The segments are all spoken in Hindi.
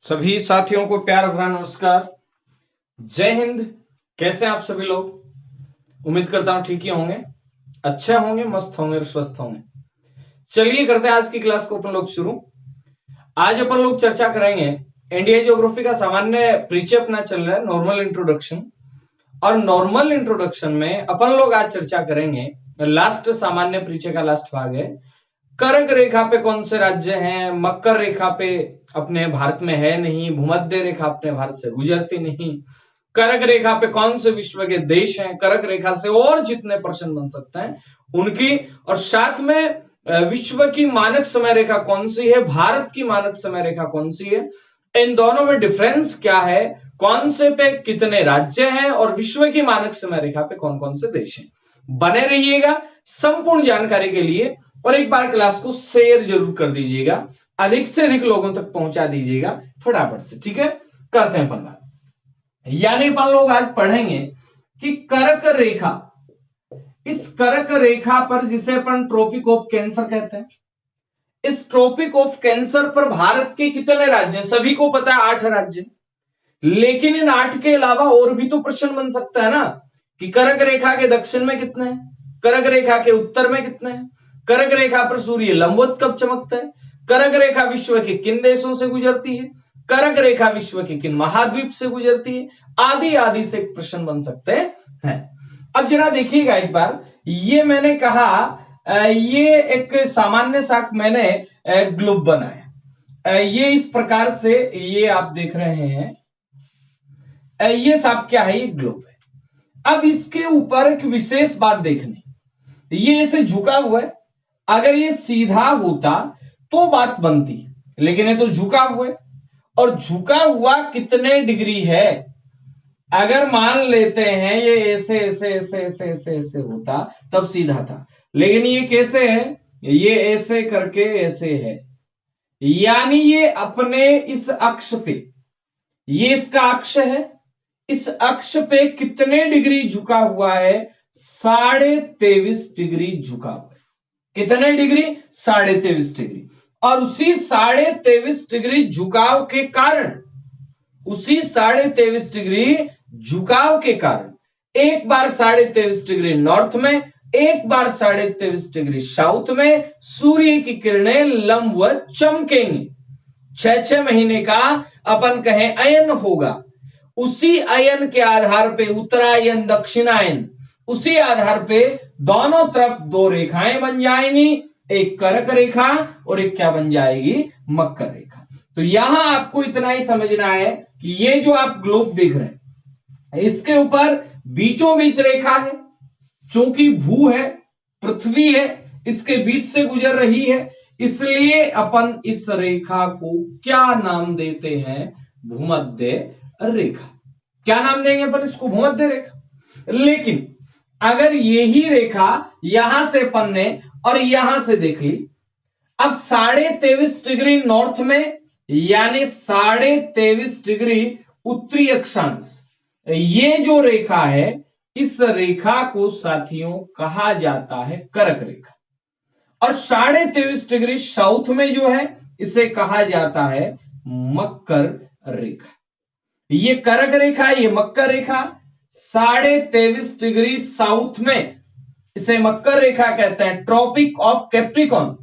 सभी साथियों को प्यार भरा नमस्कार। जय हिंद। कैसे हैं आप सभी लोग? उम्मीद करता हूं ठीक ही होंगे, अच्छे होंगे, मस्त होंगे और स्वस्थ होंगे। चलिए करते हैं आज की क्लास को अपन लोग शुरू। आज अपन लोग चर्चा करेंगे इंडिया ज्योग्राफी का सामान्य परिचय अपना चल रहा है नॉर्मल इंट्रोडक्शन, और नॉर्मल इंट्रोडक्शन में अपन लोग आज चर्चा करेंगे लास्ट सामान्य परिचय का लास्ट भाग है, कर्क रेखा पे कौन से राज्य हैं, मकर रेखा पे अपने भारत में है नहीं, भूमध्य रेखा अपने भारत से गुजरती नहीं, कर्क रेखा पे कौन से विश्व के देश हैं, कर्क रेखा से और जितने प्रश्न बन सकते हैं उनकी, और साथ में विश्व की मानक समय रेखा कौन सी है, भारत की मानक समय रेखा कौन सी है, इन दोनों में डिफरेंस क्या है, कौन से पे कितने राज्य हैं और विश्व की मानक समय रेखा पे कौन कौन से देश हैं। बने रहिएगा संपूर्ण जानकारी के लिए, और एक बार क्लास को शेयर जरूर कर दीजिएगा, अधिक से अधिक लोगों तक पहुंचा दीजिएगा फटाफट से। ठीक है, करते हैं अपन बात। यानी अपन लोग आज पढ़ेंगे कि कर्क रेखा, इस कर्क रेखा पर जिसे अपन ट्रॉपिक ऑफ कैंसर कहते हैं, इस ट्रॉपिक ऑफ कैंसर पर भारत के कितने राज्य? सभी को पता है 8 राज्य, लेकिन इन 8 के अलावा और भी तो प्रश्न बन सकता है ना कि कर्क रेखा के दक्षिण में कितने हैं, कर्क रेखा के उत्तर में कितने हैं, कर्क रेखा पर सूर्य लंबवत कब चमकता है, कर्क रेखा विश्व के किन देशों से गुजरती है, कर्क रेखा विश्व के किन महाद्वीप से गुजरती है, आदि आदि से प्रश्न बन सकते हैं। अब जरा देखिएगा एक बार, ये मैंने कहा ये एक सामान्य सा मैंने ग्लोब बनाया, ये इस प्रकार से, ये आप देख रहे हैं, ये सब क्या है, ये ग्लोब है। अब इसके ऊपर एक विशेष बात देखनी, ये ऐसे झुका हुआ है, अगर ये सीधा होता तो बात बनती, लेकिन ये तो झुका हुआ है, और झुका हुआ कितने डिग्री है, अगर मान लेते हैं ये ऐसे ऐसे ऐसे ऐसे ऐसे ऐसे होता तब सीधा था, लेकिन ये कैसे है, ये ऐसे करके ऐसे है, यानी ये अपने इस अक्ष पे, ये इसका अक्ष है, इस अक्ष पे कितने डिग्री झुका हुआ है, 23.5 डिग्री झुका हुआ है। कितने डिग्री? 23.5 डिग्री। और उसी 23.5 डिग्री झुकाव के कारण, उसी 23.5 डिग्री झुकाव के कारण एक बार 23.5 डिग्री नॉर्थ में, एक बार 23.5 डिग्री साउथ में सूर्य की किरणें लंबवत चमकेंगी। 6 महीने का अपन कहें अयन होगा, उसी अयन के आधार पे उत्तरायन दक्षिणायन, उसी आधार पे दोनों तरफ 2 रेखाएं बन जाएंगी, एक कर्क रेखा और एक क्या बन जाएगी, मकर रेखा। तो यहां आपको इतना ही समझना है कि ये जो आप ग्लोब देख रहे हैं, इसके ऊपर बीचों बीच रेखा है, चूंकि भू है, पृथ्वी है, इसके बीच से गुजर रही है, इसलिए अपन इस रेखा को क्या नाम देते हैं, भूमध्य रेखा। क्या नाम देंगे अपन इसको, भूमध्य रेखा। लेकिन अगर यही रेखा यहां से अपन ने और यहां से देख ली, अब 23.5 डिग्री नॉर्थ में, यानी 23.5 डिग्री उत्तरी अक्षांश, ये जो रेखा है, इस रेखा को साथियों कहा जाता है कर्क रेखा, और 23.5 डिग्री साउथ में जो है इसे कहा जाता है मकर रेखा। ये कर्क रेखा, ये मकर रेखा, 23.5 डिग्री साउथ में इसे मकर रेखा कहते हैं, ट्रॉपिक ऑफ कैप्रिकॉन,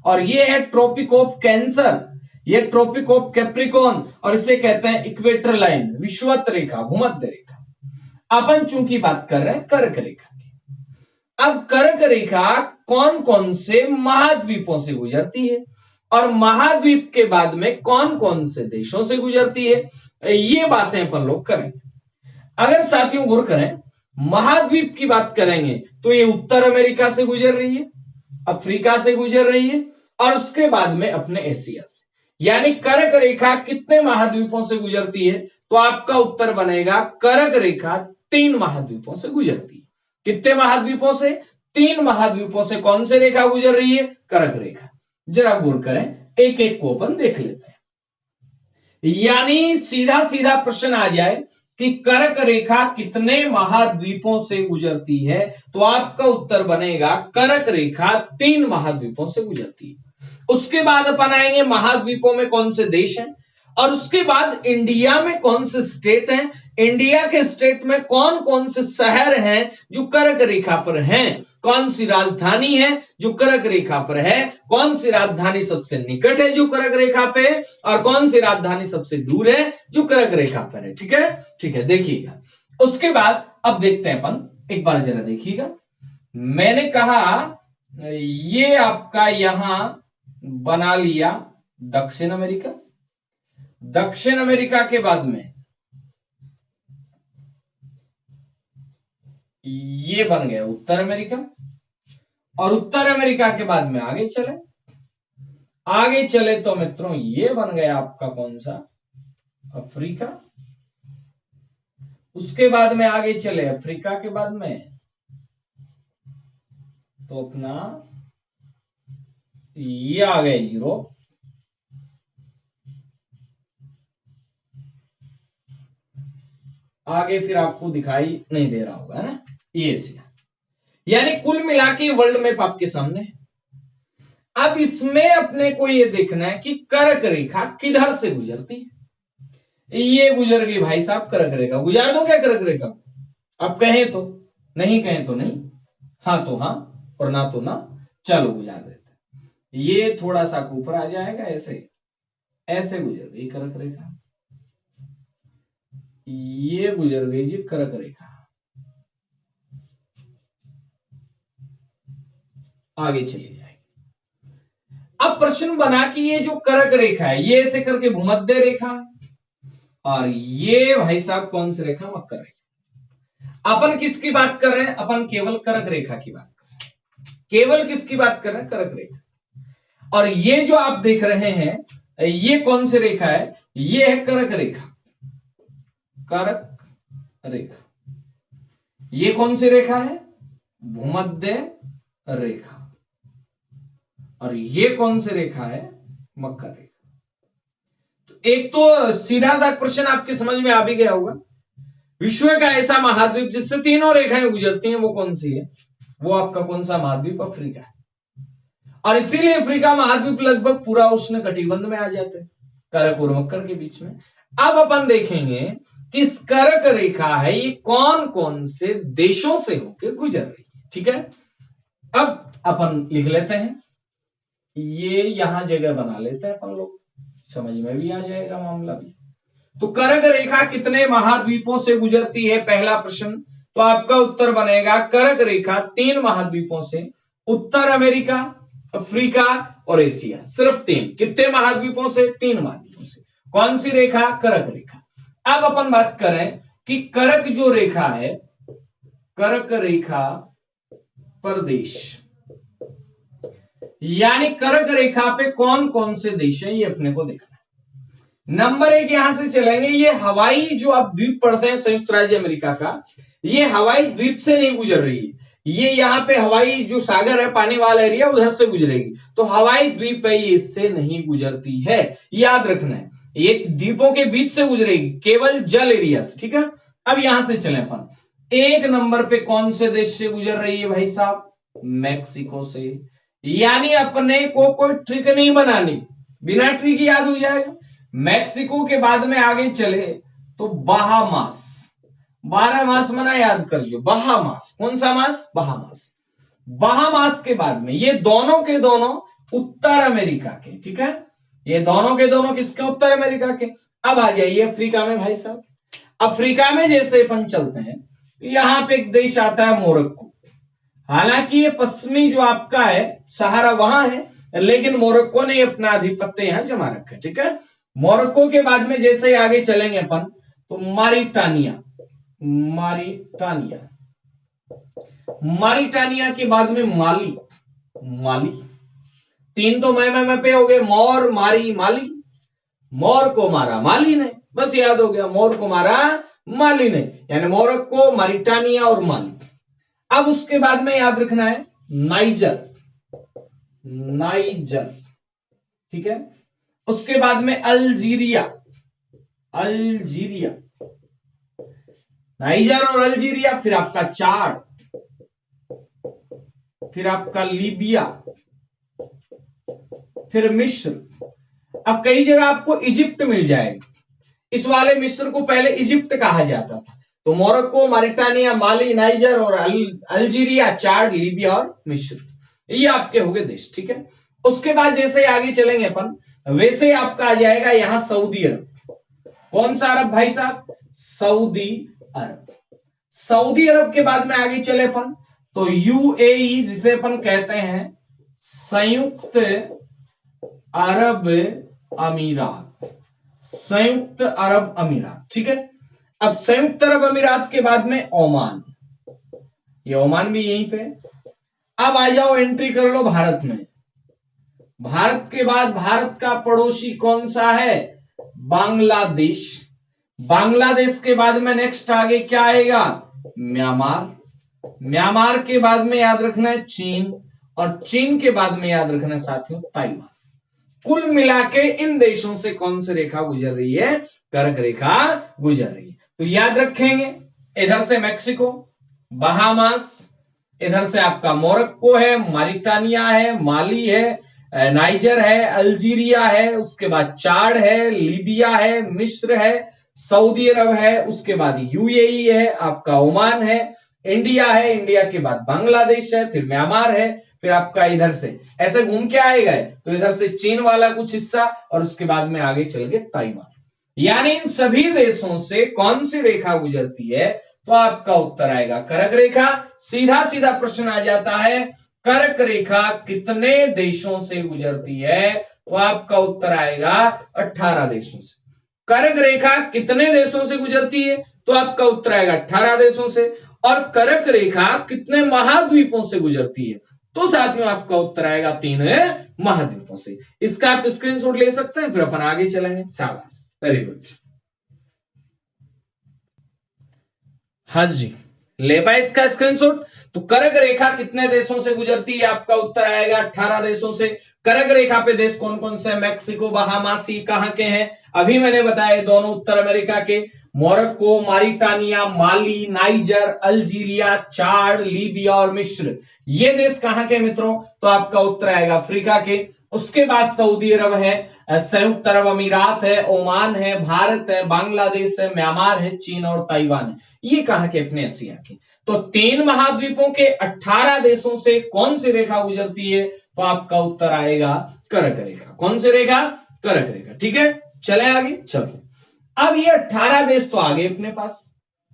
और ये है ट्रॉपिक ऑफ कैंसर, ये ट्रॉपिक ऑफ कैप्रिकॉन, और इसे कहते हैं इक्वेटर लाइन, विषुवत रेखा, भूमध्य रेखा। अपन चूंकि बात कर रहे हैं कर्क रेखा की। अब कर्क रेखा कौन कौन से महाद्वीपों से गुजरती है, और महाद्वीप के बाद में कौन कौन से देशों से गुजरती है, ये बातें अपन लोग करेंगे। अगर साथियों गौर करें, महाद्वीप की बात करेंगे तो ये उत्तर अमेरिका से गुजर रही है, अफ्रीका से गुजर रही है, और उसके बाद में अपने एशिया से। यानी कर्क रेखा कितने महाद्वीपों से गुजरती है, तो आपका उत्तर बनेगा कर्क रेखा 3 महाद्वीपों से गुजरती है। कितने महाद्वीपों से? 3 महाद्वीपों से कौन से रेखा गुजर रही है, कर्क रेखा। जरा गौर करें, एक एक को अपन देख लेते हैं। यानी सीधा सीधा प्रश्न आ जाए कि कर्क रेखा कितने महाद्वीपों से गुजरती है, तो आपका उत्तर बनेगा कर्क रेखा 3 महाद्वीपों से गुजरती है। उसके बाद अपन आएंगे महाद्वीपों में कौन से देश हैं, और उसके बाद इंडिया में कौन से स्टेट हैं, इंडिया के स्टेट में कौन कौन से शहर हैं जो कर्क रेखा पर हैं, कौन सी राजधानी है जो कर्क रेखा पर है, कौन सी राजधानी सबसे निकट है जो कर्क रेखा पे है, और कौन सी राजधानी सबसे दूर है जो कर्क रेखा पर है। ठीक है, ठीक है, देखिएगा। उसके बाद अब देखते हैं अपन, एक बार जरा देखिएगा। मैंने कहा ये आपका यहां बना लिया दक्षिण अमेरिका, दक्षिण अमेरिका के बाद में ये बन गया उत्तर अमेरिका, और उत्तर अमेरिका के बाद में आगे चले, आगे चले तो मित्रों ये बन गया आपका कौन सा, अफ्रीका। उसके बाद में आगे चले अफ्रीका के बाद में तो अपना ये आ गया यूरोप, आगे फिर आपको दिखाई नहीं दे रहा होगा ना, ये एशिया। यानी कुल मिला के वर्ल्ड मैप आपके सामने। अब इसमें अपने को ये देखना है कि कर्क रेखा किधर से गुजरती है। ये गुजर गई भाई साहब कर्क रेखा, गुजार दो क्या कर्क रेखा? अब कहें तो नहीं, कहें तो नहीं, हाँ तो हाँ और ना तो ना, चलो गुजार देते। ये थोड़ा सा ऊपर आ जाएगा, ऐसे ऐसे गुजर गई कर्क रेखा, ये गुजर गई जी कर्क रेखा, आगे चली जाएगी। अब प्रश्न बना कि ये जो कर्क रेखा है ये ऐसे करके भूमध्य रेखा, और ये भाई साहब कौन सी रेखा, मकर रेखा। अपन किसकी बात कर रहे हैं, अपन केवल कर्क रेखा की बात कर रहे हैं, केवल किसकी बात कर रहे हैं, कर्क रेखा। और ये जो आप देख रहे हैं ये कौन सी रेखा है, ये है कर्क रेखा, कर्क रेखा। ये कौन सी रेखा है, भूमध्य रेखा। और ये कौन सी रेखा है, मकर रेखा। तो एक तो सीधा सा प्रश्न आपके समझ में आ भी गया होगा, विश्व का ऐसा महाद्वीप जिससे तीनों रेखाएं गुजरती हैं वो कौन सी है, वो आपका कौन सा महाद्वीप, अफ्रीका है। और इसीलिए अफ्रीका महाद्वीप लगभग पूरा उष्ण कटिबंध में आ जाते हैं, कर्क और मकर के बीच में। अब अपन देखेंगे कि इस कर्क रेखा है ये कौन कौन से देशों से होकर गुजर रही है। ठीक है, अब अपन लिख लेते हैं, ये यहां जगह बना लेते हैं अपन लोग, समझ में भी आ जाएगा मामला भी। तो कर्क रेखा कितने महाद्वीपों से गुजरती है, पहला प्रश्न। तो आपका उत्तर बनेगा कर्क रेखा 3 महाद्वीपों से, उत्तर अमेरिका, अफ्रीका और एशिया, सिर्फ 3। कितने महाद्वीपों से, 3 महाद्वीपों से। कौन सी रेखा, कर्क रेखा। अब अपन बात करें कि कर्क जो रेखा है, कर्क रेखा प्रदेश, यानी कर्क रेखा पे कौन कौन से देश है ये अपने को देखना है। नंबर 1 यहां से चलेंगे, ये हवाई जो आप द्वीप पढ़ते हैं संयुक्त राज्य अमेरिका का, ये हवाई द्वीप से नहीं गुजर रही है, ये यहाँ पे हवाई जो सागर है पानी वाला एरिया उधर से गुजरेगी। तो हवाई द्वीप है ये इससे नहीं गुजरती है, याद रखना है, ये द्वीपों के बीच से गुजरेगी, केवल जल एरिया से। ठीक है, अब यहां से चले अपन, 1 नंबर पे कौन से देश से गुजर रही है भाई साहब, मैक्सिको से। यानी अपने को कोई ट्रिक नहीं बनानी, बिना ट्रिक याद हो जाएगा। मैक्सिको के बाद में आगे चले तो बहामास, 12 मास मना याद कर जो, बहामास, कौन सा मास, बहामास। बहामास के बाद में ये दोनों के दोनों उत्तर अमेरिका के, ठीक है, ये दोनों के दोनों किसके, उत्तर अमेरिका के। अब आ जाइए अफ्रीका में भाई साहब, अफ्रीका में जैसे अपन चलते हैं यहां पे एक देश आता है मोरक्को। हालांकि ये पश्चिमी जो आपका है सहारा वहां है, लेकिन मोरक्को ने अपना आधिपत्य यहां जमा रखा है। ठीक है, मोरक्को के बाद में जैसे ही आगे चलेंगे अपन तो मारिटानिया, मारिटानिया, मारिटानिया के बाद में माली, माली। 3 तो मैं पे हो गए, मोर मारी माली। मोर को मारा माली ने, बस याद हो गया, मोर को मारा माली ने, यानी मोरक्को, मारिटानिया और माली। अब उसके बाद में याद रखना है नाइजर, नाइजर, ठीक है। उसके बाद में अल्जीरिया, अल्जीरिया, नाइजर और अल्जीरिया, फिर आपका चाड, फिर आपका लीबिया, फिर मिस्र। अब कई जगह आपको इजिप्ट मिल जाएगा। इस वाले मिस्र को पहले इजिप्ट कहा जाता था। तो मोरक्को, मारिटानिया, माली, नाइजर और अल्जीरिया, चाड, लीबिया और मिस्र, ये आपके हो गए देश। ठीक है, उसके बाद जैसे आगे चलेंगे अपन, वैसे आपका आ जाएगा यहां सऊदी अरब। कौन सा अरब भाई साहब? सऊदी अरब। सऊदी अरब के बाद में आगे चले अपन तो यूएई, जिसे अपन कहते हैं संयुक्त अरब अमीरात। संयुक्त अरब अमीरात, ठीक है। अब संयुक्त अरब अमीरात के बाद में ओमान, ये ओमान भी यहीं पे। अब आ जाओ, एंट्री कर लो भारत में। भारत के बाद भारत का पड़ोसी कौन सा है? बांग्लादेश। बांग्लादेश के बाद में नेक्स्ट आगे क्या आएगा? म्यांमार। म्यांमार के बाद में याद रखना है चीन, और चीन के बाद में याद रखना है साथियों ताइवान। कुल मिला के इन देशों से कौन सी रेखा गुजर रही है? कर्क रेखा गुजर रही है। तो याद रखेंगे, इधर से मैक्सिको, बहामास, इधर से आपका मोरक्को है, मारिटानिया है, माली है, नाइजर है, अल्जीरिया है, उसके बाद चाड है, लीबिया है, मिस्र है, सऊदी अरब है, उसके बाद यूएई है, आपका ओमान है, इंडिया है, इंडिया के बाद बांग्लादेश है, फिर म्यांमार है, फिर आपका इधर से ऐसे घूम के आएगा तो इधर से चीन वाला कुछ हिस्सा, और उसके बाद में आगे चल गए ताइवान। यानी इन सभी देशों से कौन सी रेखा गुजरती है? तो आपका उत्तर आएगा कर्क रेखा। सीधा सीधा प्रश्न आ जाता है, कर्क रेखा कितने देशों से गुजरती है? तो आपका उत्तर आएगा 18 देशों से। कर्क रेखा कितने देशों से गुजरती है? तो आपका उत्तर आएगा 18 देशों से। और कर्क रेखा कितने महाद्वीपों से गुजरती है? तो साथियों आपका उत्तर आएगा 3 महाद्वीपों से। इसका आप स्क्रीनशॉट ले सकते हैं, फिर अपन आगे चलेंगे। शाबाश, वेरी गुड। हाँ जी, ले पाए इसका स्क्रीनशॉट। तो कर्क रेखा कितने देशों से गुजरती है? आपका उत्तर आएगा 18 देशों से। कर्क रेखा पे देश कौन कौन से? मैक्सिको, बहामासी कहां के हैं? अभी मैंने बताया दोनों उत्तर अमेरिका के, मोरक्को, मारिटानिया, माली, नाइजर, अल्जीरिया, चाड, लीबिया और मिस्र। ये देश कहां के मित्रों? तो आपका उत्तर आएगा अफ्रीका के। उसके बाद सऊदी अरब है, संयुक्त अरब अमीरात है, ओमान है, भारत है, बांग्लादेश है, म्यांमार है, चीन और ताइवान है। ये कहां के? अपने एशिया के। तो 3 महाद्वीपों के 18 देशों से कौन सी रेखा गुजरती है? तो आपका उत्तर आएगा कर्क रेखा। कौन सी रेखा? कर्क रेखा। ठीक है, चले आगे। चलो, अब ये 18 देश तो आगे अपने पास।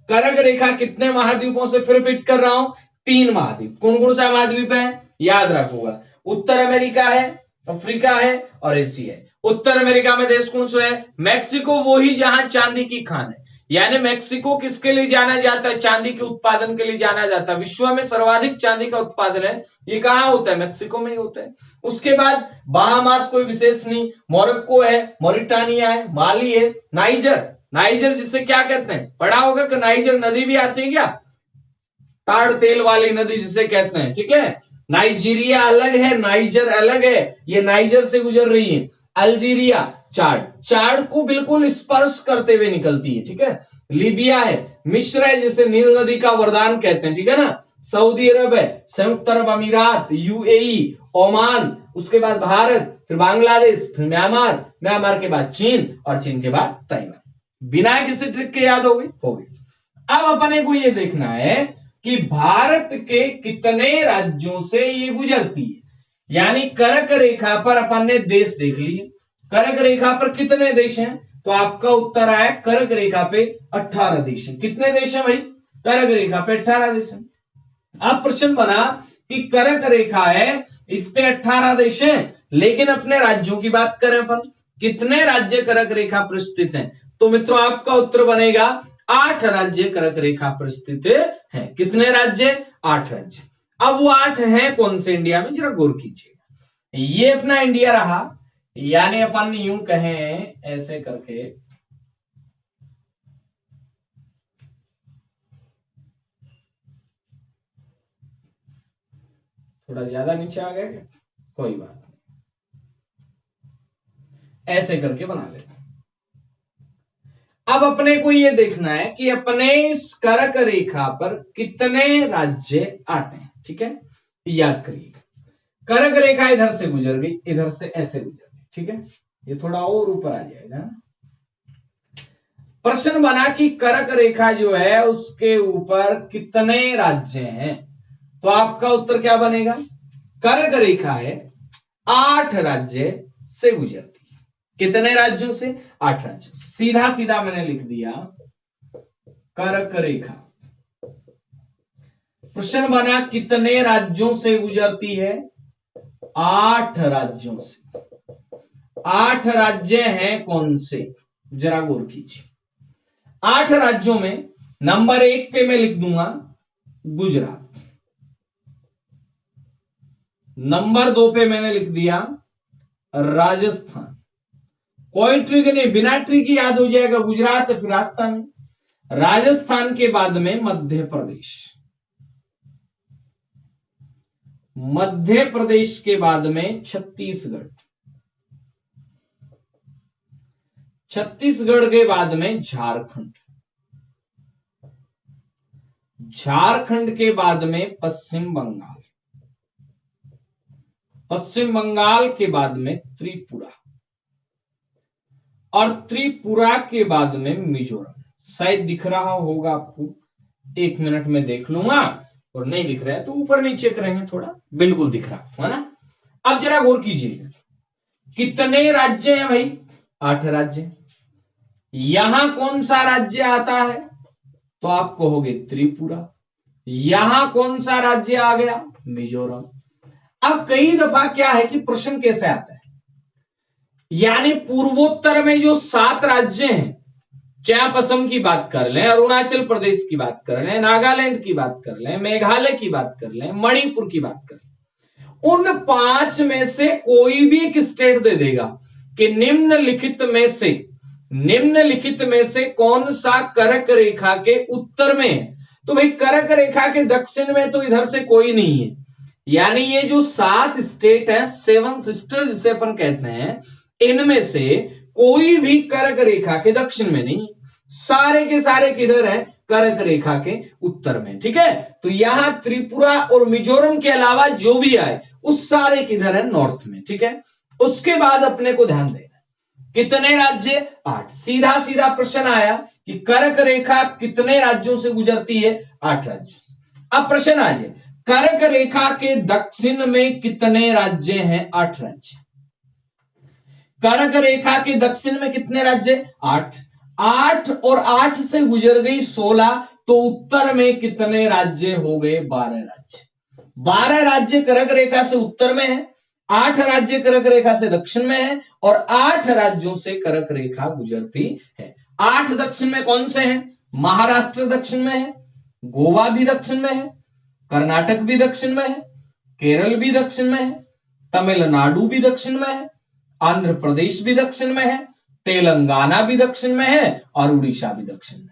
कर्क रेखा कितने महाद्वीपों से? फिर रिपीट कर रहा हूं, 3 महाद्वीप। कौन कौन सा महाद्वीप है? याद रखोगा, उत्तर अमेरिका है, अफ्रीका है और एशिया है। उत्तर अमेरिका में देश कौन सा है? मैक्सिको, वो ही जहां चांदी की खान है। यानी मैक्सिको किसके लिए जाना जाता है? चांदी के उत्पादन के लिए जाना जाता है। विश्व में सर्वाधिक चांदी का उत्पादन है, ये कहां होता है? मैक्सिको में ही होता है। उसके बाद बहामास, कोई विशेष नहीं, मोरक्को है, मॉरिटानिया है, माली है, नाइजर। नाइजर जिसे क्या कहते हैं? पढ़ा होगा कि नाइजर नदी भी आती है क्या? ताड़ तेल वाली नदी जिसे कहते हैं। ठीक है, नाइजीरिया अलग है, नाइजर अलग है, ये नाइजर से गुजर रही है। अल्जीरिया, चाड, चाड को बिल्कुल स्पर्श करते हुए निकलती है। ठीक है, लीबिया है, मिस्र है जिसे नील नदी का वरदान कहते हैं। ठीक है ना, सऊदी अरब है, संयुक्त अरब अमीरात, यूएई, ओमान, उसके बाद भारत, फिर बांग्लादेश, फिर म्यांमार, म्यांमार के बाद चीन और चीन के बाद ताइवान। बिना किसी ट्रिक के याद हो गई। अब अपने को ये देखना है कि भारत के कितने राज्यों से ये गुजरती है। यानी कर्क रेखा पर अपन ने देश देख लिए, कर्क रेखा पर कितने देश हैं? तो आपका उत्तर आया कर्क रेखा पे 18 देश हैं। कितने देश हैं भाई? कर्क रेखा पे 18 देश हैं। अब प्रश्न बना कि कर्क रेखा है, इस पे 18 देश हैं, लेकिन अपने राज्यों की बात करें अपन, कितने राज्य कर्क रेखा पर स्थित हैं? तो मित्रों आपका उत्तर बनेगा 8 राज्य कर्क रेखा पर स्थित है। कितने राज्य? 8 राज्य। अब वो 8 हैं कौन से इंडिया में? जरा गौर कीजिएगा। ये अपना इंडिया रहा, यानी अपन यूं कहें ऐसे करके, थोड़ा ज्यादा नीचे आ गए, कोई बात नहीं, ऐसे करके बना लेते। अब अपने को ये देखना है कि अपने इस कर्क रेखा पर कितने राज्य आते हैं। ठीक है, याद करिएगा, कर्क रेखा इधर से गुजर गई, इधर से ऐसे गुजर गई। ठीक है, ये थोड़ा और ऊपर आ जाएगा। प्रश्न बना कि कर्क रेखा जो है उसके ऊपर कितने राज्य हैं, तो आपका उत्तर क्या बनेगा? कर्क रेखा है 8 राज्य से गुजरती है। कितने राज्यों से? 8 राज्यों से। सीधा सीधा मैंने लिख दिया कर्क रेखा। प्रश्न बना कितने राज्यों से गुजरती है? 8 राज्यों से। 8 राज्य हैं कौन से? जरा गौर कीजिए। 8 राज्यों में नंबर 1 पे मैं लिख दूंगा गुजरात, नंबर 2 पे मैंने लिख दिया राजस्थान। कोई ट्रिक नहीं, बिना ट्रिक की याद हो जाएगा। गुजरात फिर राजस्थान। राजस्थान के बाद में मध्य प्रदेश, मध्य प्रदेश के बाद में छत्तीसगढ़, छत्तीसगढ़ के बाद में झारखंड, झारखंड के बाद में पश्चिम बंगाल, पश्चिम बंगाल के बाद में त्रिपुरा, और त्रिपुरा के बाद में मिजोरम। शायद दिख रहा होगा आपको, 1 मिनट में देख लूंगा, और नहीं दिख रहा है तो ऊपर नीचे करेंगे थोड़ा। बिल्कुल दिख रहा है ना। अब जरा गौर कीजिएगा, कितने राज्य हैं भाई? 8 राज्य। यहां कौन सा राज्य आता है? तो आप कहोगे त्रिपुरा। यहां कौन सा राज्य आ गया? मिजोरम। अब कई दफा क्या है कि प्रश्न कैसे आता है, यानी पूर्वोत्तर में जो 7 राज्य हैं, चाहे आप असम की बात कर लें, अरुणाचल प्रदेश की बात कर लें, नागालैंड की बात कर लें, मेघालय की बात कर लें, मणिपुर की बात कर लें, उन 5 में से कोई भी एक स्टेट दे देगा कि निम्नलिखित में से कौन सा कर्क रेखा के उत्तर में है। तो भाई कर्क रेखा के दक्षिण में तो इधर से कोई नहीं है, यानी ये जो 7 स्टेट है, 7 सिस्टर जिसे अपन कहते हैं, इनमें से कोई भी कर्क रेखा के दक्षिण में नहीं, सारे के सारे किधर है? कर्क रेखा के उत्तर में। ठीक है, तो यहां त्रिपुरा और मिजोरम के अलावा जो भी आए उस सारे किधर है? नॉर्थ में। ठीक है, उसके बाद अपने को ध्यान देना कितने राज्य? 8। सीधा सीधा प्रश्न आया कि कर्क रेखा कितने राज्यों से गुजरती है? 8 राज्यों। अब प्रश्न आ जाए, कर्क रेखा के दक्षिण में कितने राज्य हैं? 8 राज्य। कर्क रेखा के दक्षिण में कितने राज्य? 8। 8 और 8 से गुजर गई 16, तो उत्तर में कितने राज्य हो गए? 12 राज्य। 12 राज्य कर्क रेखा से उत्तर में है, 8 राज्य कर्क रेखा से दक्षिण में है, और 8 राज्यों से कर्क रेखा गुजरती है। 8 दक्षिण में कौन से हैं? महाराष्ट्र दक्षिण में है, गोवा भी दक्षिण में है, कर्नाटक भी दक्षिण में है, केरल भी दक्षिण में है, तमिलनाडु भी दक्षिण में है, आंध्र प्रदेश भी दक्षिण में है, तेलंगाना भी दक्षिण में है, और उड़ीसा भी दक्षिण में।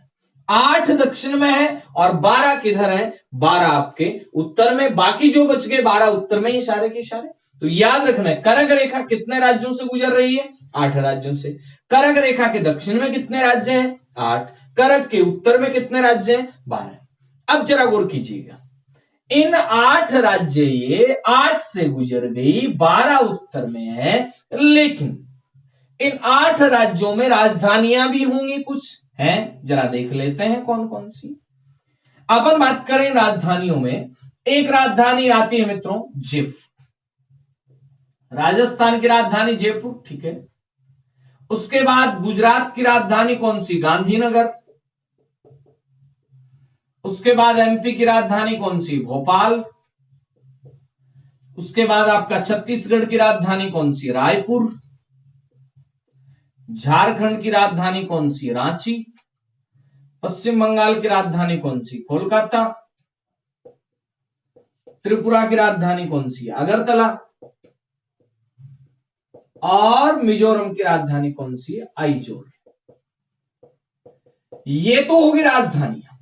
8 दक्षिण में है और 12 किधर है? 12 आपके उत्तर में। बाकी जो बच गए 12 उत्तर में ही सारे के सारे। तो याद रखना है, कर्क रेखा कितने राज्यों से गुजर रही है? 8 राज्यों से। कर्क रेखा के दक्षिण में कितने राज्य हैं? 8। कर्क के उत्तर में कितने राज्य हैं? 12। अब जरा गौर कीजिएगा, इन 8 राज्य, ये 8 से गुजर गई, 12 उत्तर में है, लेकिन इन 8 राज्यों में राजधानियां भी होंगी, कुछ हैं, जरा देख लेते हैं कौन कौन सी। अपन बात करें राजधानियों में, एक राजधानी आती है मित्रों जयपुर, राजस्थान की राजधानी जयपुर। ठीक है, उसके बाद गुजरात की राजधानी कौन सी? गांधीनगर। उसके बाद एमपी की राजधानी कौन सी? भोपाल। उसके बाद आपका छत्तीसगढ़ की राजधानी कौन सी? रायपुर। झारखंड की राजधानी कौन सी? रांची। पश्चिम बंगाल की राजधानी कौन सी? कोलकाता। त्रिपुरा की राजधानी कौन सी? अगरतला। और मिजोरम की राजधानी कौन सी? आइजोल। ये तो होगी राजधानियां।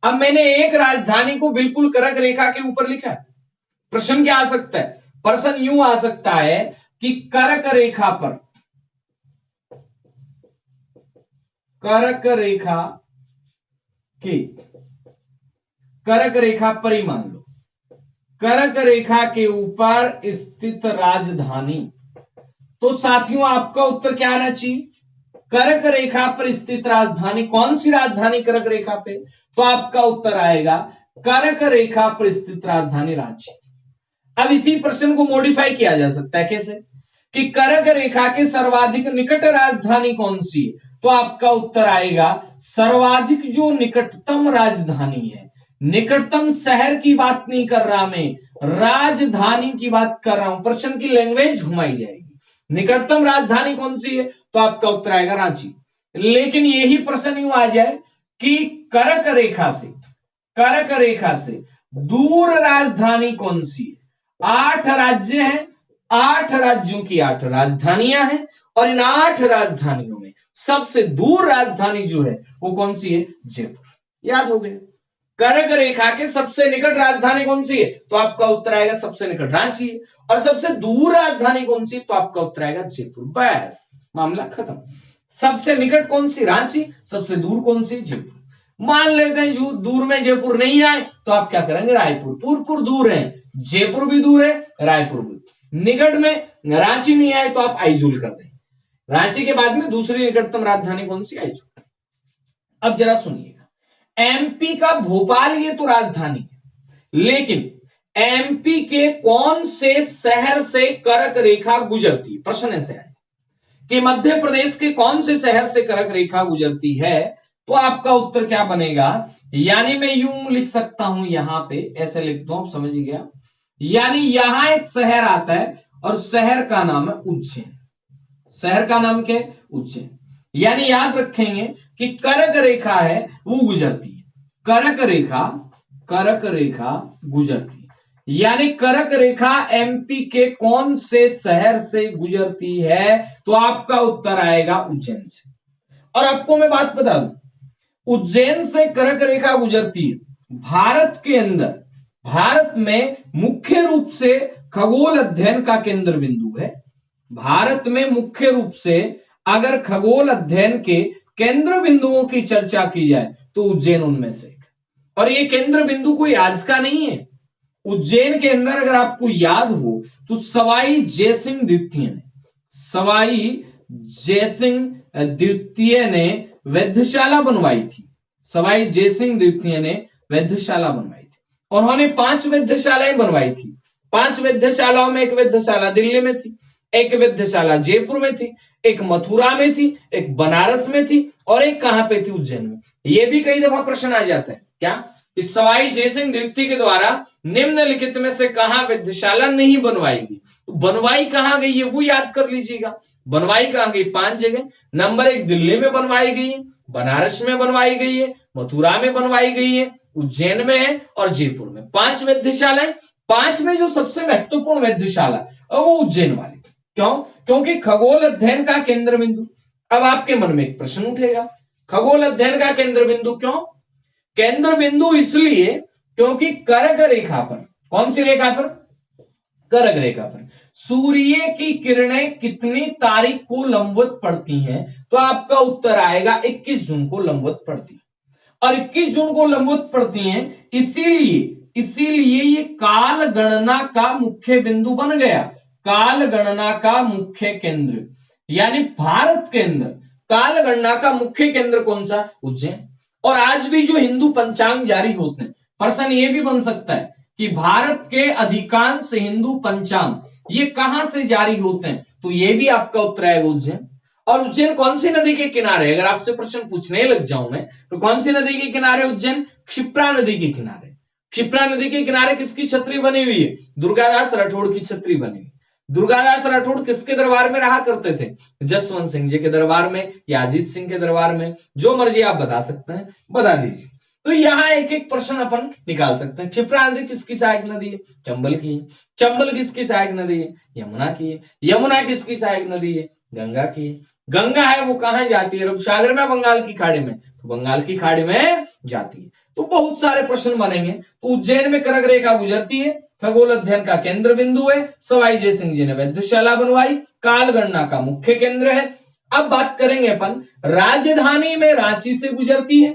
अब मैंने एक राजधानी को बिल्कुल कर्क रेखा के ऊपर लिखा है। प्रश्न क्या आ सकता है? प्रश्न यूं आ सकता है कि कर्क रेखा पर, कर्क रेखा के, कर्क रेखा पर ही मान लो, कर्क रेखा के ऊपर स्थित राजधानी, तो साथियों आपका उत्तर क्या आना चाहिए? कर्क रेखा पर स्थित राजधानी। कौन सी राजधानी कर्क रेखा पे? तो आपका उत्तर आएगा कर्क रेखा पर स्थित राजधानी रांची। अब इसी प्रश्न को मॉडिफाई किया जा सकता है। कैसे? कि कर्क रेखा के सर्वाधिक निकट राजधानी कौन सी है? तो आपका उत्तर आएगा सर्वाधिक जो निकटतम राजधानी है। निकटतम शहर की बात नहीं कर रहा मैं, राजधानी की बात कर रहा हूं। प्रश्न की लैंग्वेज घुमाई जाएगी। निकटतम राजधानी कौन सी है? तो आपका उत्तर आएगा रांची। लेकिन यही प्रश्न यूं आ जाए कि कर्क रेखा से दूर राजधानी कौन सी है? 8 राज्य हैं, 8 राज्यों की 8 राजधानियां हैं, और इन 8 राजधानियों में सबसे दूर राजधानी जो है वो कौन सी है? जयपुर। याद हो गया। कर्क रेखा के सबसे निकट राजधानी कौन सी है? तो आपका उत्तर आएगा सबसे निकट रांची है। और सबसे दूर राजधानी कौन सी? तो आपका उत्तर आएगा जयपुर। बस मामला खत्म। सबसे निकट कौन सी? रांची। सबसे दूर कौन सी? जयपुर। मान लेते हैं जो दूर में जयपुर नहीं आए तो आप क्या करेंगे? रायपुर। पूरपुर दूर है, जयपुर भी दूर है, रायपुर भी। निकट में रांची नहीं आए तो आप आइजोल कर दें। रांची के बाद में दूसरी निकटतम राजधानी कौन सी? आइजोल। अब जरा सुनिएगा, एमपी का भोपाल ये तो राजधानी है, लेकिन एमपी के कौन से शहर से कर्क रेखा गुजरती है? प्रश्न ऐसे है कि मध्य प्रदेश के कौन से शहर से कर्क रेखा गुजरती है? तो आपका उत्तर क्या बनेगा? यानी मैं यूं लिख सकता हूं, यहां पे ऐसे लिख दो, समझ गया। यानी यहां एक शहर आता है और शहर का नाम है उज्जैन। शहर का नाम क्या है? उज्जैन। यानी याद रखेंगे कि कर्क रेखा है वो गुजरती है, कर्क रेखा गुजरती है। यानी कर्क रेखा एमपी के कौन से शहर से गुजरती है? तो आपका उत्तर आएगा उज्जैन से। और आपको मैं बात बता दूं, उज्जैन से कर्क रेखा गुजरती है। भारत में मुख्य रूप से खगोल अध्ययन का केंद्र बिंदु है। भारत में मुख्य रूप से अगर खगोल अध्ययन के केंद्र बिंदुओं की चर्चा की जाए तो उज्जैन उनमें से एक। और ये केंद्र बिंदु कोई आज का नहीं है। उज्जैन के अंदर अगर आपको याद हो तो सवाई जयसिंह द्वितीय ने वेधशाला बनवाई थी। सवाई जयसिंह द्वितीय ने वेधशाला बनवाई थी। उन्होंने 5 वेधशालाएं बनवाई थी। 5 वेधशालाओं में एक वेधशाला दिल्ली में थी, एक वेधशाला जयपुर में थी, एक मथुरा में थी, एक बनारस में थी, और एक कहां पे थी? उज्जैन में। ये भी कई दफा प्रश्न आ जाता है क्या कि सवाई जयसिंह द्वितीय के द्वारा निम्नलिखित में से कहां वेधशाला नहीं बनवाई गई? तो बनवाई कहां गई है वो याद कर लीजिएगा। बनवाई कहां गई? 5 जगह। नंबर 1 दिल्ली में बनवाई गई है, बनारस में बनवाई गई है, मथुरा में बनवाई गई है, उज्जैन में है, और जयपुर में। 5 वेधशालाएं। 5 में जो सबसे महत्वपूर्ण वेधशाला वो उज्जैन वाली। क्यों? क्योंकि खगोल अध्ययन का केंद्र बिंदु। अब आपके मन में एक प्रश्न उठेगा, खगोल अध्ययन का केंद्र बिंदु क्यों? केंद्र बिंदु इसलिए क्योंकि कर्क रेखा पर, कौन सी रेखा पर? कर्क रेखा पर सूर्य की किरणें कितनी तारीख को लंबवत पड़ती हैं? तो आपका उत्तर आएगा 21 जून को लंबवत पड़ती है। और 21 जून को लंबवत पड़ती हैं, इसीलिए ये काल गणना का मुख्य बिंदु बन गया। काल गणना का मुख्य केंद्र, यानी भारत के अंदर काल गणना का मुख्य केंद्र कौन सा? उज्जैन। और आज भी जो हिंदू पंचांग जारी होते हैं, प्रश्न ये भी बन सकता है कि भारत के अधिकांश हिंदू पंचांग ये कहां से जारी होते हैं? तो ये भी आपका उत्तर आएगा उज्जैन। और उज्जैन कौन सी नदी के किनारे? अगर आपसे प्रश्न पूछने लग जाऊं मैं तो कौन सी नदी के किनारे उज्जैन? क्षिप्रा नदी के किनारे। क्षिप्रा नदी के किनारे किसकी छतरी बनी हुई है? दुर्गादास राठौड़ की छतरी बनी हुई। दुर्गादास राठौड़ किसके दरबार में रहा करते थे? जसवंत सिंह जी के दरबार में या अजीत सिंह के दरबार में? जो मर्जी आप बता सकते हैं, बता दीजिए। तो यहाँ एक एक प्रश्न अपन निकाल सकते हैं। क्षिप्रा नदी किसकी सहायक नदी है? चंबल की। चंबल किसकी सहायक नदी है? यमुना की है। यमुना किसकी सहायक नदी है? गंगा की है। गंगा है वो कहां जाती है? अरब सागर में, बंगाल की खाड़ी में? तो बंगाल की खाड़ी में जाती है। तो बहुत सारे प्रश्न बनेंगे। तो उज्जैन में कर्क रेखा गुजरती है, खगोल अध्ययन का केंद्र बिंदु है, सवाई जयसिंह जी ने वेधशाला बनवाई, काल गणना का मुख्य केंद्र है। अब बात करेंगे अपन राजधानी में रांची से गुजरती है।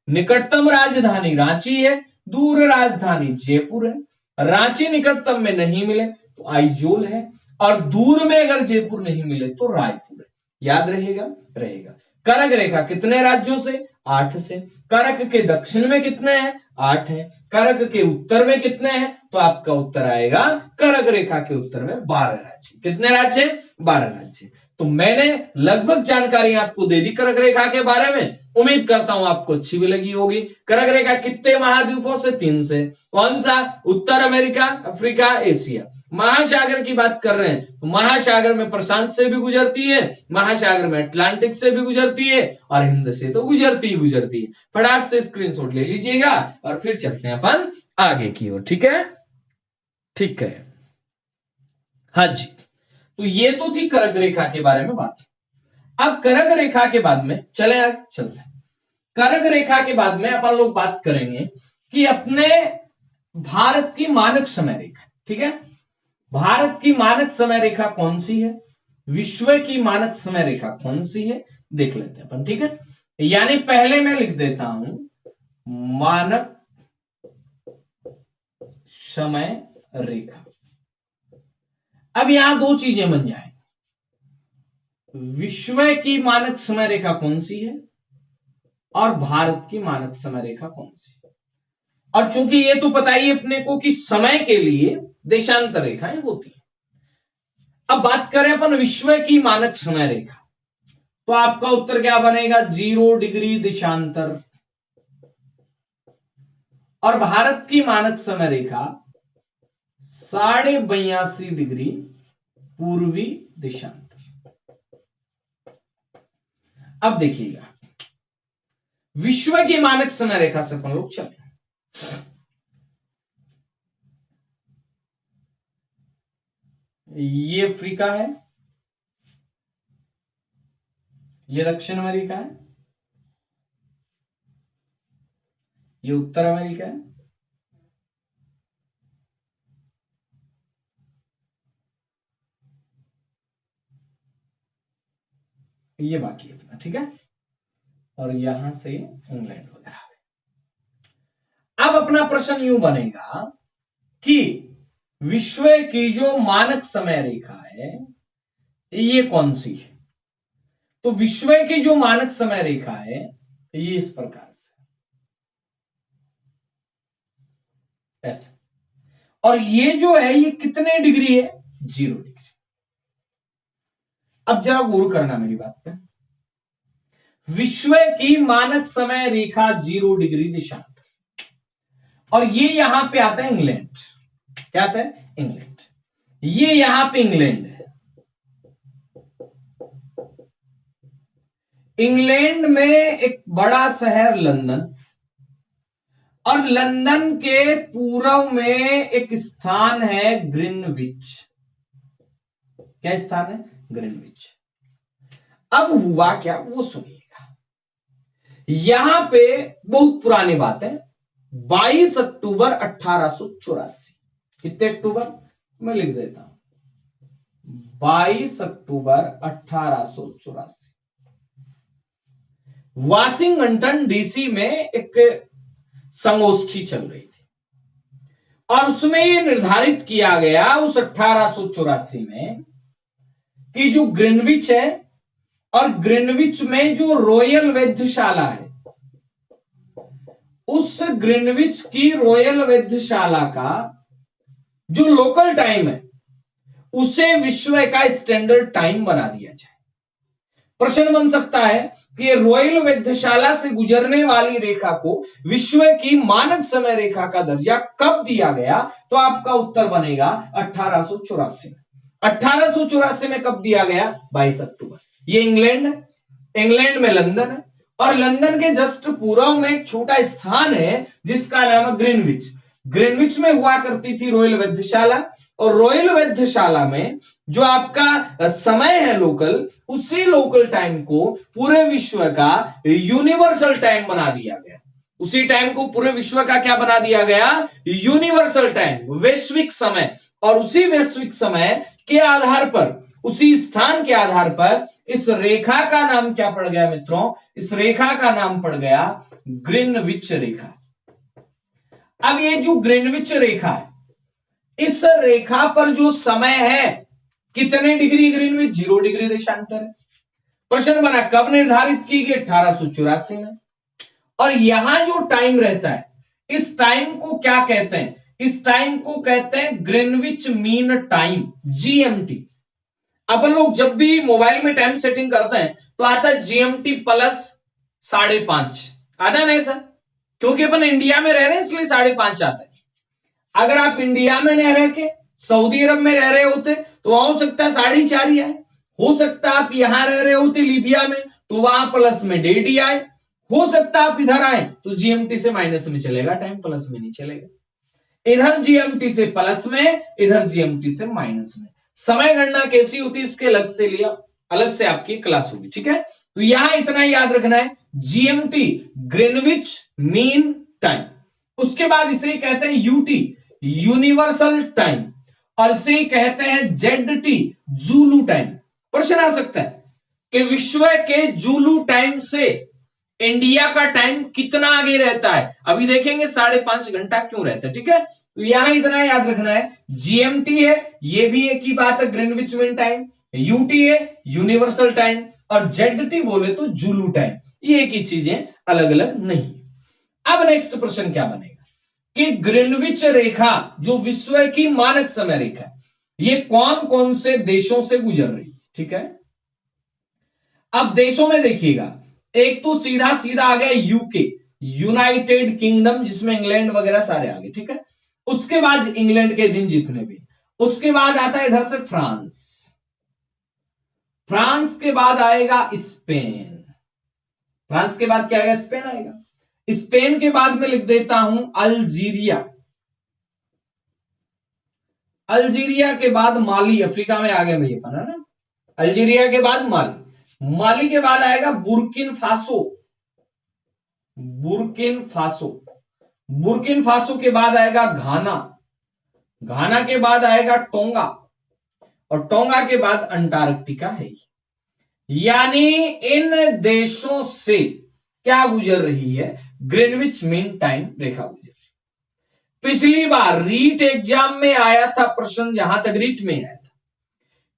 निकटतम राजधानी रांची है, दूर राजधानी जयपुर है। रांची निकटतम में नहीं मिले तो आइजोल है, और दूर में अगर जयपुर नहीं मिले तो रायपुर है। याद रहेगा? रहेगा। कर्क रेखा कितने राज्यों से? 8 से। कर्क के दक्षिण में कितने हैं? 8 हैं। कर्क के उत्तर में कितने हैं? तो आपका उत्तर आएगा कर्क रेखा के उत्तर में 12 राज्य। कितने राज्य? 12 राज्य। तो मैंने लगभग जानकारी आपको दे दी कर्क रेखा के बारे में। उम्मीद करता हूं आपको अच्छी भी लगी होगी। कर्क रेखा कितने महाद्वीपों से? 3 से। कौन सा? उत्तर अमेरिका, अफ्रीका, एशिया। महासागर की बात कर रहे हैं तो महासागर में प्रशांत से भी गुजरती है, महासागर में अटलांटिक से भी गुजरती है, और हिंद से तो गुजरती ही गुजरती है। फटाक से स्क्रीनशॉट ले लीजिएगा और फिर चलते हैं अपन आगे की ओर। ठीक है? ठीक है। हाँ जी, तो ये तो थी कर्क रेखा के बारे में बात। अब कर्क रेखा के बाद में चले आगे चलते हैं। कर्क रेखा के बाद में अपन लोग बात करेंगे कि अपने भारत की मानक समय रेखा। ठीक है? भारत की मानक समय रेखा कौन सी है, विश्व की मानक समय रेखा कौन सी है, देख लेते हैं अपन। ठीक है? यानी पहले मैं लिख देता हूं मानक समय रेखा। अब यहां दो चीजें बन जाए, विश्व की मानक समय रेखा कौन सी है और भारत की मानक समय रेखा कौन सी है। और चूंकि ये तो पता ही अपने को कि समय के लिए देशांतर रेखाएं होती है। अब बात करें अपन विश्व की मानक समय रेखा, तो आपका उत्तर क्या बनेगा? 0 डिग्री देशांतर। और भारत की मानक समय रेखा 82.5 डिग्री पूर्वी देशांतर। अब देखिएगा, विश्व की मानक समय रेखा से अपन लोग चले। ये अफ्रीका है, ये दक्षिण अमेरिका है, ये उत्तर अमेरिका है, ये बाकी अपना। ठीक है? और यहां से इंग्लैंड वगैरह। अब अपना प्रश्न यूं बनेगा कि विश्व की जो मानक समय रेखा है ये कौन सी है। तो विश्व की जो मानक समय रेखा है ये इस प्रकार से ऐसे, और ये जो है ये कितने डिग्री है? 0 डिग्री। अब जरा गौर करना मेरी बात पे। विश्व की मानक समय रेखा 0 डिग्री देशांतर, और ये यहां पे आता है इंग्लैंड। क्या आता है? इंग्लैंड। ये यहां पे इंग्लैंड है। इंग्लैंड में एक बड़ा शहर लंदन, और लंदन के पूर्व में एक स्थान है ग्रीनविच। क्या स्थान है? ग्रीनविच। अब हुआ क्या वो सुनिएगा। यहां पे बहुत पुरानी बात है, 22 अक्टूबर 1884। कितने अक्टूबर? मैं लिख देता हूं 22 अक्टूबर 1884। वाशिंगटन डीसी में एक संगोष्ठी चल रही थी, और उसमें यह निर्धारित किया गया उस 1884 में कि जो ग्रीनविच है, और ग्रीनविच में जो रॉयल वेधशाला है, उस ग्रीनविच की रॉयल वेधशाला का जो लोकल टाइम है उसे विश्व का स्टैंडर्ड टाइम बना दिया जाए। प्रश्न बन सकता है कि रॉयल वेधशाला से गुजरने वाली रेखा को विश्व की मानक समय रेखा का दर्जा कब दिया गया? तो आपका उत्तर बनेगा 1884 में। 1884 में कब दिया गया? 22 अक्टूबर। ये इंग्लैंड है, इंग्लैंड में लंदन है, और लंदन के जस्ट पूर्व में एक छोटा स्थान है जिसका नाम है ग्रीनविच। ग्रीनविच में हुआ करती थी रॉयल वेधशाला, और रॉयल वेधशाला में जो आपका समय है लोकल, उसी लोकल टाइम को पूरे विश्व का यूनिवर्सल टाइम बना दिया गया। उसी टाइम को पूरे विश्व का क्या बना दिया गया? यूनिवर्सल टाइम, वैश्विक समय। और उसी वैश्विक समय के आधार पर, उसी स्थान के आधार पर इस रेखा का नाम क्या पड़ गया मित्रों? इस रेखा का नाम पड़ गया ग्रीनविच रेखा। अब ये जो ग्रीनविच रेखा है, इस रेखा पर जो समय है कितने डिग्री ग्रीनविच? 0 डिग्री देशांतर है। क्वेश्चन बना कब निर्धारित की गई? 1884 में। और यहां जो टाइम रहता है, इस टाइम को क्या कहते हैं? इस टाइम को कहते हैं ग्रीनविच मीन टाइम, जीएमटी। अपन लोग जब भी मोबाइल में टाइम सेटिंग करते हैं तो आता है जीएमटी प्लस 5:30 आता है ना ऐसा, क्योंकि अपन इंडिया में रह रहे हैं इसलिए 5:30 आता है। अगर आप इंडिया में न रह के सऊदी अरब में रह रहे होते तो वहां हो सकता है 4:30 ही आए। हो सकता है आप यहां रह रहे होते लीबिया में तो वहां प्लस में 1:30 ही आए। हो सकता है आप इधर आए तो जीएमटी से माइनस में चलेगा टाइम, प्लस में नहीं चलेगा। इधर जीएमटी से प्लस में, इधर जीएमटी से माइनस में। समय गणना कैसी होती है इसके अलग से लिया, अलग से आपकी क्लास होगी, ठीक है। तो यहां इतना याद रखना है, जीएमटी ग्रीनविच मीन टाइम। उसके बाद इसे कहते हैं यूटी, यूनिवर्सल टाइम, और इसे कहते हैं जेडटी, जूलू टाइम। प्रश्न आ सकता है कि विश्व के जूलू टाइम से इंडिया का टाइम कितना आगे रहता है? अभी देखेंगे 5.5 घंटा क्यों रहता है, ठीक है। तो यहां इतना याद रखना है, जीएमटी है, ये भी एक ही बात है, ग्रीनविच मीन टाइम। यूटी है यूनिवर्सल टाइम, और जेडटी बोले तो जूलू टाइम। ये एक ही चीजें, अलग अलग नहीं। अब नेक्स्ट प्रश्न क्या बनेगा कि ग्रीनविच रेखा जो विश्व की मानक समय रेखा है, ये कौन कौन से देशों से गुजर रही है, ठीक है। अब देशों में देखिएगा, एक तो सीधा सीधा आ गया यूके, यूनाइटेड किंगडम, जिसमें इंग्लैंड वगैरह सारे आ गए, ठीक है। उसके बाद इंग्लैंड के दिन जितने भी, उसके बाद आता है इधर से फ्रांस, फ्रांस के बाद आएगा स्पेन, फ्रांस के बाद क्या आएगा? स्पेन आएगा। स्पेन के बाद में लिख देता हूं अल्जीरिया, अल्जीरिया के बाद माली, अफ्रीका में आ गया भाई अपन, है ना। अल्जीरिया के बाद माली, माली के बाद आएगा बुर्किन फासो, बुर्किन फासो, बुर्किन फासो के बाद आएगा घाना, घाना के बाद आएगा टोंगा, और टोंगा के बाद अंटार्कटिका है। यानी इन देशों से क्या गुजर रही है? ग्रीनविच मीन टाइम रेखा गुजर रही। पिछली बार रीट एग्जाम में आया था प्रश्न, जहां तक रीट में आया था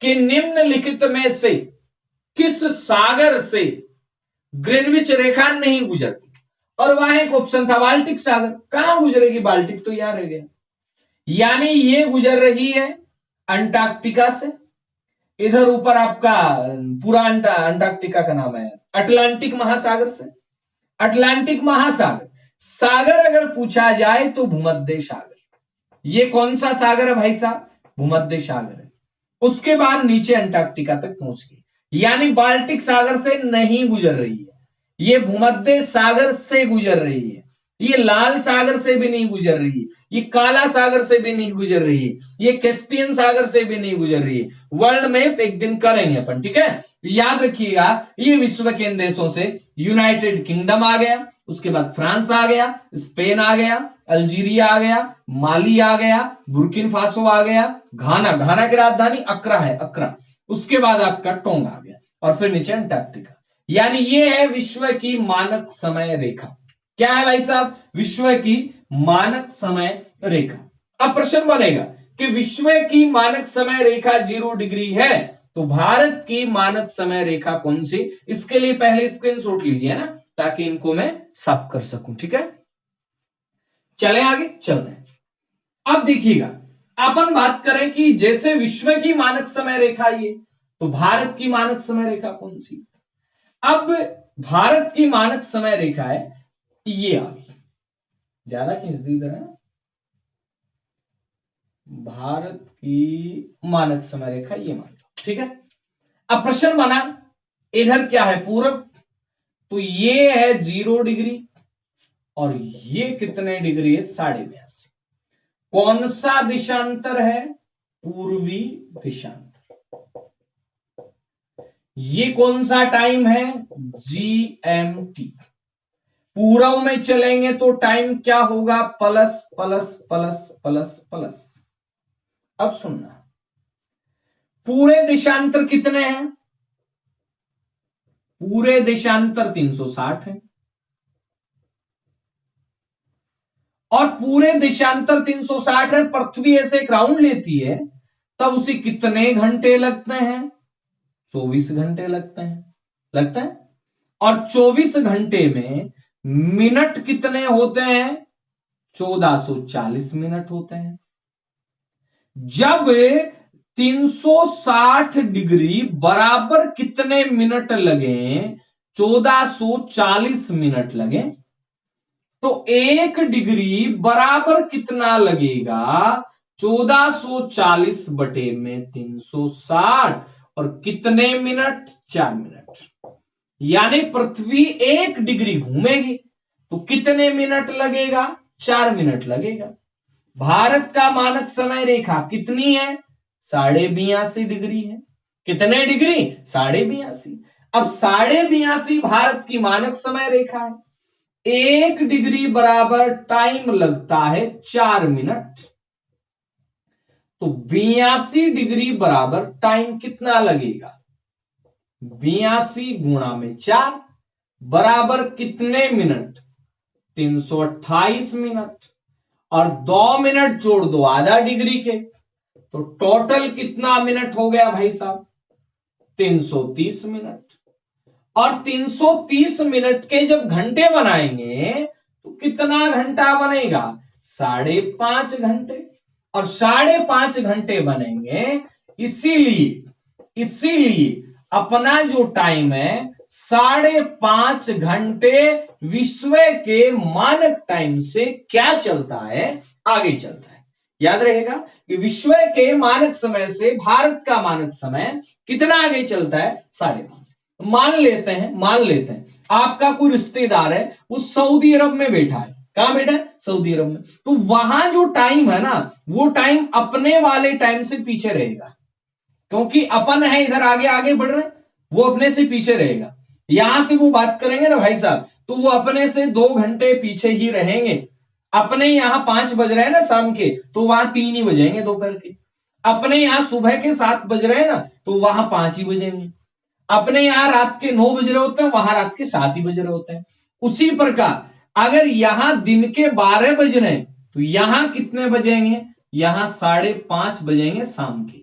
कि निम्नलिखित में से किस सागर से ग्रीनविच रेखा नहीं गुजरती, और वहां एक ऑप्शन था बाल्टिक सागर। कहां गुजरेगी बाल्टिक? तो यार रह गया। यानी ये गुजर रही है अंटार्कटिका से, इधर ऊपर आपका पूरा अंटार्कटिका का नाम है अटलांटिक महासागर से। अटलांटिक महासागर, सागर अगर पूछा जाए तो भूमध्य सागर। ये कौन सा सागर है भाई साहब? भूमध्य सागर है। उसके बाद नीचे अंटार्कटिका तक पहुंच गई, यानी बाल्टिक सागर से नहीं गुजर रही है, ये भूमध्य सागर से गुजर रही है। ये लाल सागर से भी नहीं गुजर रही है, ये काला सागर से भी नहीं गुजर रही है, ये कैस्पियन सागर से भी नहीं गुजर रही है। वर्ल्ड मैप एक दिन करेंगे अपन, ठीक है। याद रखिएगा, ये विश्व के इन देशों से यूनाइटेड किंगडम आ गया, उसके बाद फ्रांस आ गया, स्पेन आ गया, अल्जीरिया आ गया, माली आ गया, बुर्किन फासो आ गया, घाना, घाना की राजधानी अक्रा है, अक्रा। उसके बाद आपका टोंगा आ गया, और फिर नीचे अंटार्कटिका। यानी ये है विश्व की मानक समय रेखा। क्या है भाई साहब? विश्व की मानक समय रेखा। अब प्रश्न बनेगा कि विश्व की मानक समय रेखा 0 डिग्री है, तो भारत की मानक समय रेखा कौन सी? इसके लिए पहले स्क्रीनशॉट लीजिए ना, ताकि इनको मैं साफ कर सकूं, ठीक है। चले आगे चलते हैं। अब देखिएगा, अपन बात करें कि जैसे विश्व की मानक समय रेखा ये, तो भारत की मानक समय रेखा कौन सी? अब भारत की मानक समय रेखा है ये आ गई, ज्यादा खींच दी इधर है। भारत की मानक समय रेखा ये मान लो, ठीक है। अब प्रश्न बना, इधर क्या है? पूरब, तो ये है 0 डिग्री, और ये कितने डिग्री है? 82.5। कौन सा दिशांतर है? पूर्वी दिशांतर। ये कौन सा टाइम है? जीएमटी। पूर्व में चलेंगे तो टाइम क्या होगा? Plus plus plus plus plus. अब सुनना, पूरे देशांतर कितने हैं? पूरे देशांतर 360 है, और पूरे देशांतर 360 है। पृथ्वी ऐसे एक राउंड लेती है तब उसे कितने घंटे लगते हैं? 24 घंटे लगते हैं। और 24 घंटे में मिनट कितने होते हैं? 1440 मिनट होते हैं। जब 360 डिग्री बराबर कितने मिनट लगे? 1440 मिनट लगे। तो 1 डिग्री बराबर कितना लगेगा? 1440 बटे में 360 और कितने मिनट? 4 मिनट। यानी पृथ्वी 1 डिग्री घूमेगी तो कितने मिनट लगेगा? 4 मिनट लगेगा। भारत का मानक समय रेखा कितनी है? 82.5 डिग्री है। कितने डिग्री? 82.5। अब 82.5 भारत की मानक समय रेखा है। 1 डिग्री बराबर टाइम लगता है 4 मिनट। तो 82 डिग्री बराबर टाइम कितना लगेगा? 82 गुणा में 4 बराबर कितने मिनट? 328 मिनट। और 2 मिनट जोड़ दो आधा डिग्री के, तो टोटल कितना मिनट हो गया भाई साहब? 330 मिनट। और 330 मिनट के जब घंटे बनाएंगे तो कितना घंटा बनेगा? 5.5 घंटे। और 5.5 घंटे बनेंगे। इसीलिए अपना जो टाइम है 5.5 घंटे विश्व के मानक टाइम से क्या चलता है? आगे चलता है। याद रहेगा कि विश्व के मानक समय से भारत का मानक समय कितना आगे चलता है? 5.5। मान लेते हैं आपका कोई रिश्तेदार है, वो सऊदी अरब में बैठा है। कहां बैठा है? सऊदी अरब में। तो वहां जो टाइम है ना, वो टाइम अपने वाले टाइम से पीछे रहेगा, क्योंकि अपन है इधर आगे आगे बढ़ रहे हैं, वो अपने से पीछे रहेगा। यहां से वो बात करेंगे ना भाई साहब, तो वो अपने से 2 घंटे पीछे ही रहेंगे। अपने यहां 5 बज रहे हैं ना शाम के, तो वहां 3 ही बजेंगे दोपहर के। अपने यहां सुबह के 7 बज रहे हैं ना, तो वहां 5 ही बजेंगे। अपने यहां रात के 9 बज रहे होते हैं, वहां रात के 7 ही बज रहे होते हैं। उसी प्रकार अगर यहां दिन के 12 बज रहे हैं, तो यहां कितने बजेंगे? यहां 5:30 बजेंगे शाम के।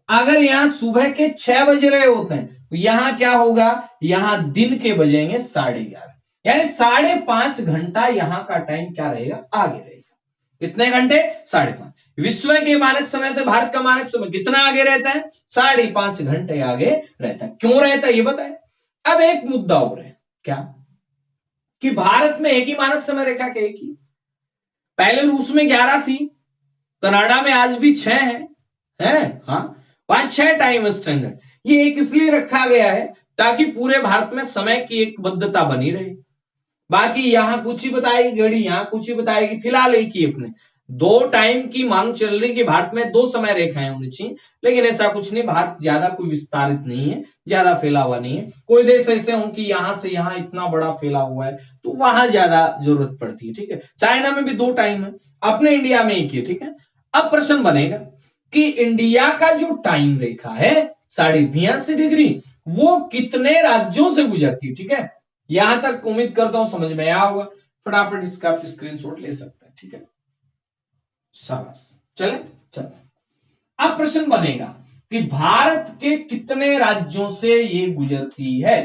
अगर यहां सुबह के 6 बज रहे होते हैं, तो यहां क्या होगा? यहां दिन के बजेंगे 11:30। यानी 5.5 घंटा यहां का टाइम क्या रहेगा? आगे रहेगा। कितने घंटे? 5.5। विश्व के मानक समय से भारत का मानक समय कितना आगे रहता है? 5.5 घंटे आगे रहता है। क्यों रहता है ये बताए। अब एक मुद्दा और है, क्या कि भारत में एक ही मानक समय रेखा के एक ही। पहले रूस में 11 थी, कनाडा में आज भी 6 है। हाँ, 5-6 टाइम स्टैंडर्ड। ये एक इसलिए रखा गया है ताकि पूरे भारत में समय की एक बद्धता बनी रहे। बाकी यहां कुछ ही बताएगी घड़ी, यहां कुछ ही बताएगी। फिलहाल एक ही अपने 2 टाइम की मांग चल रही कि भारत में 2 समय रेखाएं होनी चाहिए, लेकिन ऐसा कुछ नहीं। भारत ज्यादा कोई विस्तारित नहीं है, ज्यादा फैला हुआ नहीं है। कोई देश ऐसे हो कि यहां से यहां इतना बड़ा फैला हुआ है, तो वहां ज्यादा जरूरत पड़ती है। ठीक है, चाइना में भी 2 टाइम है, अपने इंडिया में एक ही है। ठीक है, अब प्रश्न बनेगा कि इंडिया का जो टाइम रेखा है 82.5 डिग्री, वो कितने राज्यों से गुजरती है? ठीक है, यहां तक उम्मीद करता हूं समझ में आया होगा। फटाफट इसका आप स्क्रीनशॉट ले सकते हैं। ठीक है, शाबाश। चले। अब प्रश्न बनेगा कि भारत के कितने राज्यों से ये गुजरती है?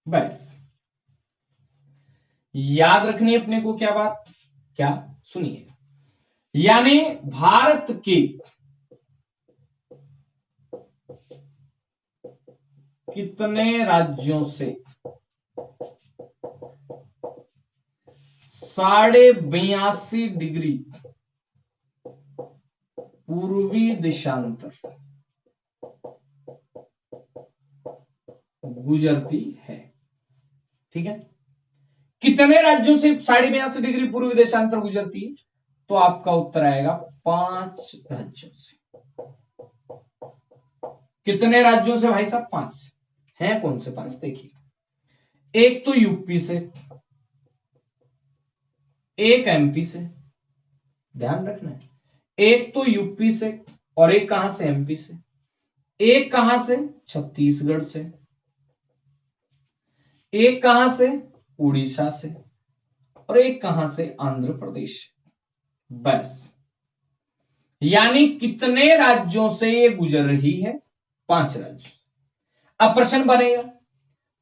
बस याद रखनी है अपने को क्या बात, क्या? सुनिए, यानी भारत के कितने राज्यों से 82.5 डिग्री पूर्वी दिशांतर गुजरती है? ठीक है, कितने राज्यों से 82.5 डिग्री पूर्वी देशांतर गुजरती है? तो आपका उत्तर आएगा 5 राज्यों से। कितने राज्यों से भाई साहब? 5 हैं। कौन से 5? देखिए, एक तो यूपी से, एक एमपी से, ध्यान रखना है, एक तो यूपी से, और एक कहां से? एमपी से। एक कहां से? छत्तीसगढ़ से। एक कहां से? उड़ीसा से। और एक कहां से? आंध्र प्रदेश। बस यानी कितने राज्यों से ये गुजर रही है? 5 राज्य। अब प्रश्न बनेगा,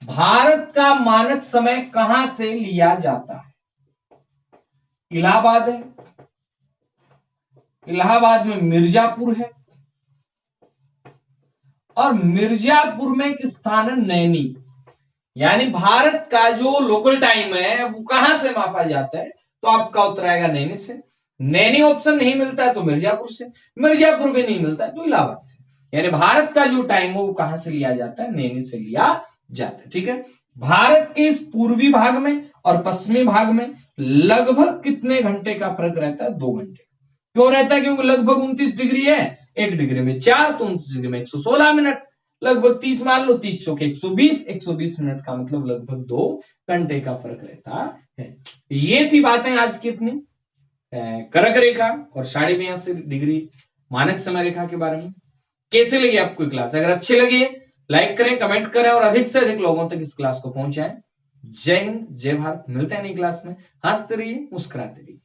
भारत का मानक समय कहां से लिया जाता है? इलाहाबाद है, इलाहाबाद में मिर्जापुर है, और मिर्जापुर में एक स्थान है नैनी। यानी भारत का जो लोकल टाइम है वो कहां से मापा जाता है? तो आपका उत्तर आएगा नैनी से। नैनी ऑप्शन नहीं मिलता है तो मिर्जापुर से, मिर्जापुर भी नहीं मिलता है तो इलाहाबाद से। यानी भारत का जो टाइम है वो कहां से लिया जाता है? नैनी से लिया जाता है। ठीक है, भारत के इस पूर्वी भाग में और पश्चिमी भाग में लगभग कितने घंटे का फर्क रहता है? 2 घंटे। क्यों रहता है? क्योंकि लगभग 29 डिग्री है, 1 डिग्री में 4, तो 29 डिग्री में 116 मिनट, लगभग 30 मान लो, 30 चौके 120, 120 मिनट का मतलब लगभग 2 घंटे का फर्क रहता है। ये थी बातें आज की अपनी कर्क रेखा और 82.5 डिग्री मानक समय रेखा के बारे में। कैसे लगी आपको क्लास? अगर अच्छी लगी है लाइक करें, कमेंट करें और अधिक से अधिक लोगों तक इस क्लास को पहुंचाएं। जय हिंद, जय भारत। मिलते हैं नई क्लास में। हंसते रहिए, मुस्कुराते रहिए।